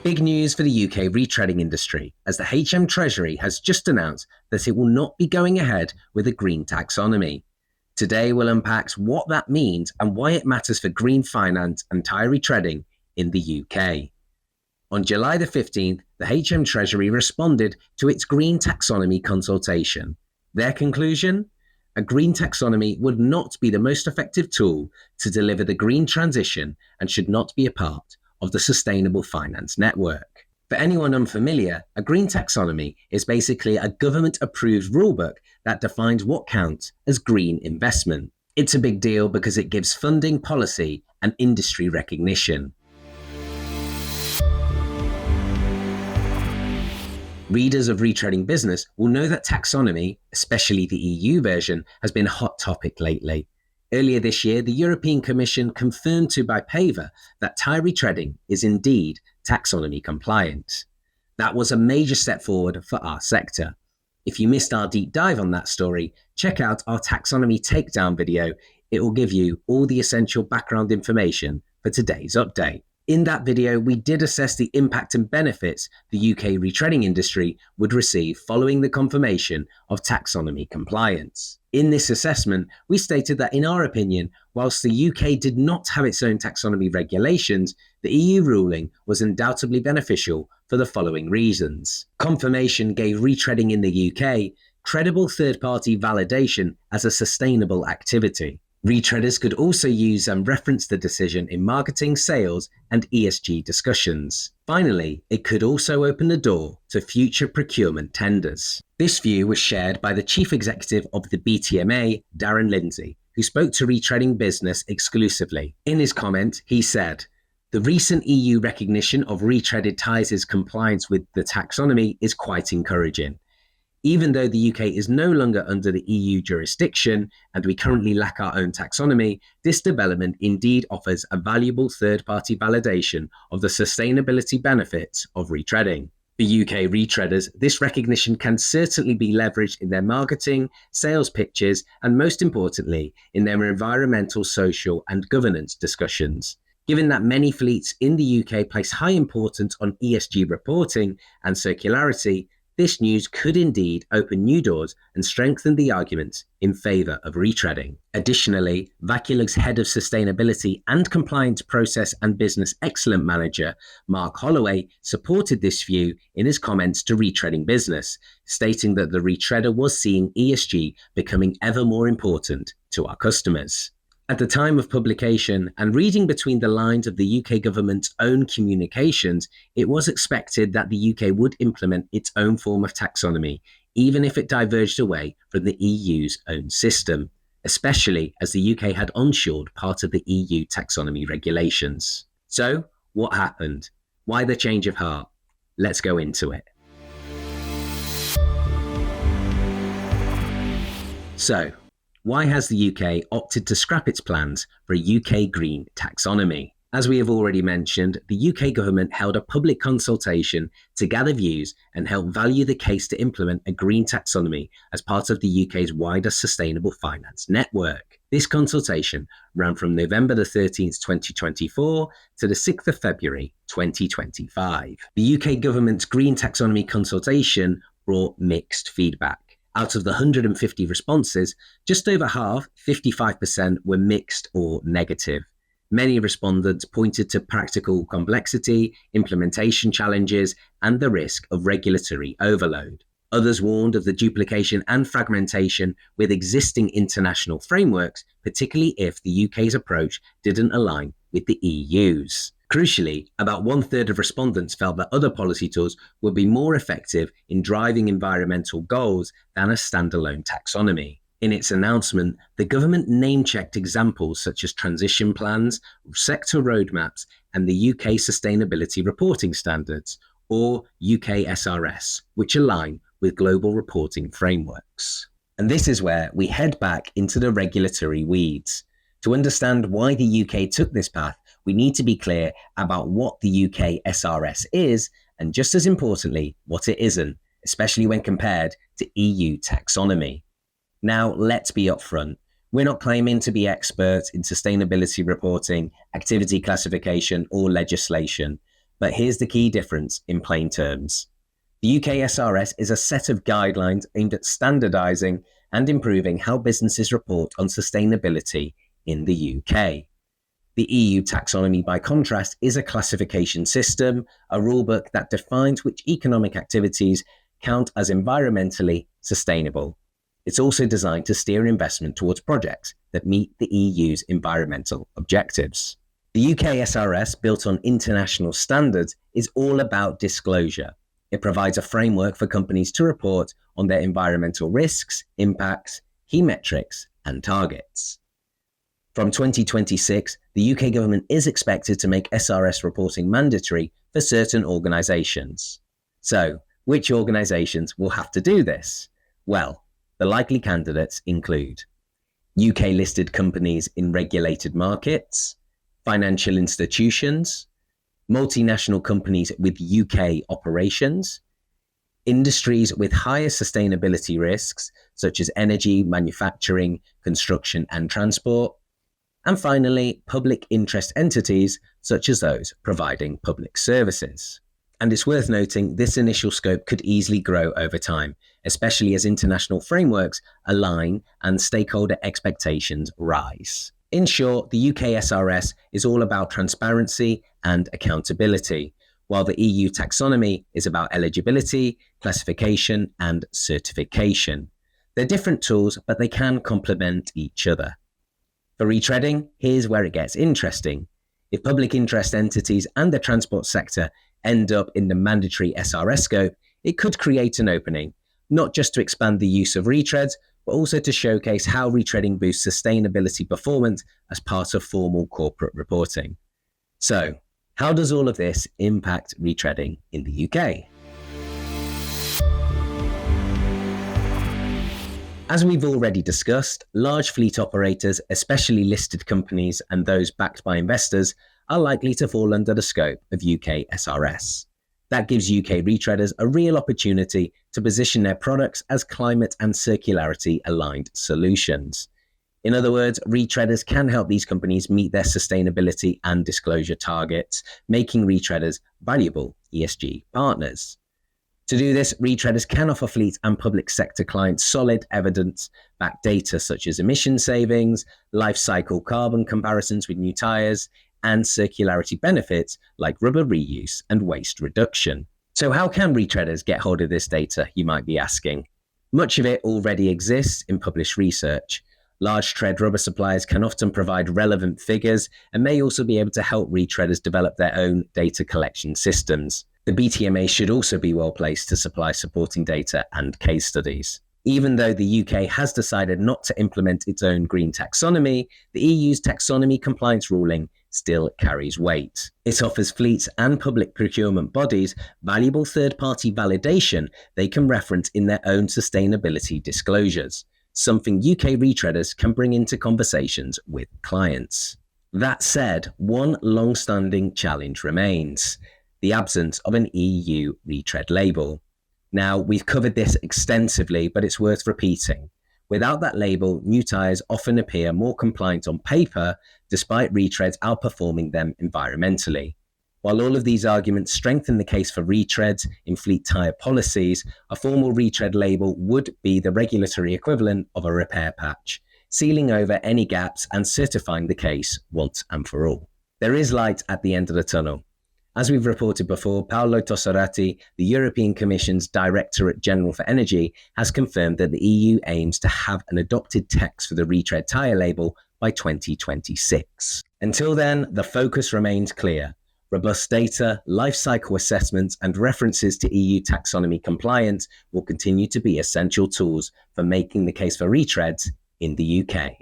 Big news for the UK retreading industry, as the HM Treasury has just announced that it will not be going ahead with a Green Taxonomy. Today we'll unpack what that means and why it matters for green finance and Tyre retreading in the UK. On July the 15th, the HM Treasury responded to its Green Taxonomy consultation. Their conclusion? A Green Taxonomy would not be the most effective tool to deliver the green transition and should not be a part of the Sustainable Finance Network. For anyone unfamiliar, a Green Taxonomy is basically a government-approved rulebook that defines what counts as green investment. It's a big deal because it gives funding, policy, and industry recognition. Readers of Retreading Business will know that taxonomy, especially the EU version, has been a hot topic lately. Earlier this year, the European Commission confirmed to BiPAVA that Tyre retreading is indeed taxonomy compliant. That was a major step forward for our sector. If you missed our deep dive on that story, check out our taxonomy takedown video. It will give you all the essential background information for today's update. In that video, we did assess the impact and benefits the UK retreading industry would receive following the confirmation of taxonomy compliance. In this assessment, we stated that in our opinion, whilst the UK did not have its own taxonomy regulations, the EU ruling was undoubtedly beneficial for the following reasons. Confirmation gave retreading in the UK credible third-party validation as a sustainable activity. Retreaders could also use and reference the decision in marketing, sales, and ESG discussions. Finally, it could also open the door to future procurement tenders. This view was shared by the Chief Executive of the BTMA, Darren Lindsay, who spoke to Retreading Business exclusively. In his comment, he said, "The recent EU recognition of retreaded Tyres' compliance with the taxonomy is quite encouraging. Even though the UK is no longer under the EU jurisdiction and we currently lack our own taxonomy, this development indeed offers a valuable third-party validation of the sustainability benefits of retreading. For UK retreaders, this recognition can certainly be leveraged in their marketing, sales pitches, and most importantly, in their environmental, social, and governance discussions. Given that many fleets in the UK place high importance on ESG reporting and circularity, this news could indeed open new doors and strengthen the arguments in favour of retreading." Additionally, Vaculog's Head of Sustainability and Compliance Process and Business Excellence Manager, Mark Holloway, supported this view in his comments to Retreading Business, stating that the retreader was seeing ESG becoming ever more important to our customers. At the time of publication, and reading between the lines of the UK government's own communications, it was expected that the UK would implement its own form of taxonomy, even if it diverged away from the EU's own system, especially as the UK had onshored part of the EU taxonomy regulations. So, what happened? Why the change of heart? Let's go into it. So, why has the UK opted to scrap its plans for a UK Green Taxonomy? As we have already mentioned, the UK government held a public consultation to gather views and help value the case to implement a Green Taxonomy as part of the UK's wider sustainable finance network. This consultation ran from November the 13th, 2024 to the 6th of February, 2025. The UK government's Green Taxonomy consultation brought mixed feedback. Out of the 150 responses, just over half, 55%, were mixed or negative. Many respondents pointed to practical complexity, implementation challenges, and the risk of regulatory overload. Others warned of the duplication and fragmentation with existing international frameworks, particularly if the UK's approach didn't align with the EU's. Crucially, about 1/3 of respondents felt that other policy tools would be more effective in driving environmental goals than a standalone taxonomy. In its announcement, the government name-checked examples such as transition plans, sector roadmaps, and the UK Sustainability Reporting Standards, or UK SRS, which align with global reporting frameworks. And this is where we head back into the regulatory weeds. To understand why the UK took this path, we need to be clear about what the UK SRS is, and just as importantly, what it isn't, especially when compared to EU taxonomy. Now, let's be upfront. We're not claiming to be experts in sustainability reporting, activity classification, or legislation, But here's the key difference in plain terms. The UK SRS is a set of guidelines aimed at standardising and improving how businesses report on sustainability in the UK. The EU Taxonomy, by contrast, is a classification system, a rulebook that defines which economic activities count as environmentally sustainable. It's also designed to steer investment towards projects that meet the EU's environmental objectives. The UK SRS, built on international standards, is all about disclosure. It provides a framework for companies to report on their environmental risks, impacts, key metrics, and targets. From 2026, the UK government is expected to make SRS reporting mandatory for certain organisations. So, which organisations will have to do this? Well, the likely candidates include UK-listed companies in regulated markets, financial institutions, multinational companies with UK operations, industries with higher sustainability risks, such as energy, manufacturing, construction, and transport, and finally, public interest entities, such as those providing public services. And it's worth noting this initial scope could easily grow over time, especially as international frameworks align and stakeholder expectations rise. In short, the UK SRS is all about transparency and accountability, while the EU Taxonomy is about eligibility, classification, and certification. They're different tools, but they can complement each other. For retreading, here's where it gets interesting. If public interest entities and the transport sector end up in the mandatory SRS scope, it could create an opening, not just to expand the use of retreads, but also to showcase how retreading boosts sustainability performance as part of formal corporate reporting. So, how does all of this impact retreading in the UK? As we've already discussed, large fleet operators, especially listed companies and those backed by investors, are likely to fall under the scope of UK SRS. That gives UK retreaders a real opportunity to position their products as climate and circularity aligned solutions. In other words, retreaders can help these companies meet their sustainability and disclosure targets, making retreaders valuable ESG partners. To do this, retreaders can offer fleet and public sector clients solid evidence-backed data such as emission savings, life cycle carbon comparisons with new tyres, and circularity benefits like rubber reuse and waste reduction. So how can retreaders get hold of this data, you might be asking? Much of it already exists in published research. Large tread rubber suppliers can often provide relevant figures and may also be able to help retreaders develop their own data collection systems. The BTMA should also be well placed to supply supporting data and case studies. Even though the UK has decided not to implement its own Green Taxonomy, the EU's taxonomy-compliance ruling still carries weight. It offers fleets and public procurement bodies valuable third-party validation they can reference in their own sustainability disclosures, something UK retreaders can bring into conversations with clients. That said, one long-standing challenge remains: the absence of an EU retread label. Now, we've covered this extensively, but it's worth repeating. Without that label, new tyres often appear more compliant on paper, despite retreads outperforming them environmentally. While all of these arguments strengthen the case for retreads in fleet tyre policies, a formal retread label would be the regulatory equivalent of a repair patch, sealing over any gaps and certifying the case once and for all. There is light at the end of the tunnel. As we've reported before, Paolo Tosserati, the European Commission's Directorate General for Energy, has confirmed that the EU aims to have an adopted text for the retread tyre label by 2026. Until then, the focus remains clear. Robust data, life cycle assessments, and references to EU taxonomy compliance will continue to be essential tools for making the case for retreads in the UK.